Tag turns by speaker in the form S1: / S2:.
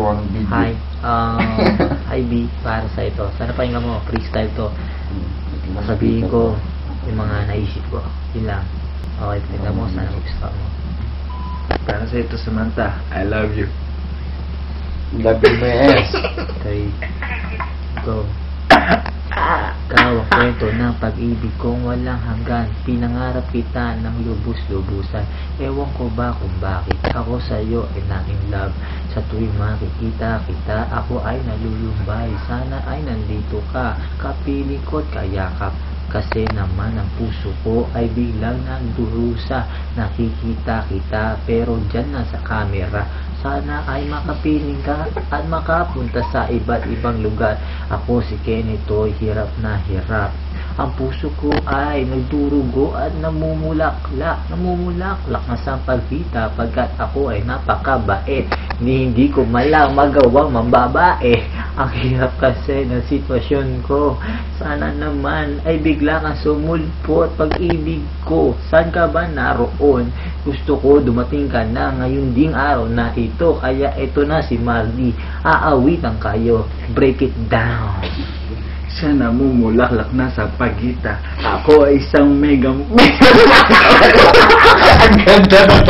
S1: gagawa ng video.
S2: Hi. Hi B, para sa ito. Sana pahinga mo, freestyle to. Sabihin ko yung mga naisip ko. Yun lang. Okay, tingnan mo, sana mag-stop mo.
S3: Para sa ito, Samantha, I love you.
S1: Love you, yes.
S2: 3, go. Ikaw ang kwento ng pag-ibig kong walang hanggan. Pinangarap kita ng lubos-lubusan. Ewan ko ba kung bakit ako sa'yo ay na-in love. Sa tuwing makikita kita, ako ay nalulumbay. Sana ay nandito ka, kapiling ko't kayakap. Kasi naman ang puso ko ay biglang nagdurusa. Nakikita kita pero dyan na sa camera. Sana ay makapiling ka at makapunta sa iba't ibang lugar. Ako si Kenito, hirap na hirap. Ang puso ko ay nagdurugo at namumulaklak na sa pagkita pagkat ako ay napakabait. Hindi ko malang magawang mambabae. Ang hirap kasi ng sitwasyon ko. Sana naman ay bigla kang sumulpot pag-ibig ko. Saan ka ba naroon? Gusto ko dumating ka na ngayon ding araw na ito. Kaya ito na si Marley. Aawitan kayo. Break it down.
S3: Siya namumulaklak na sa pagita. Ako ay isang mega...
S1: Ang ganda ng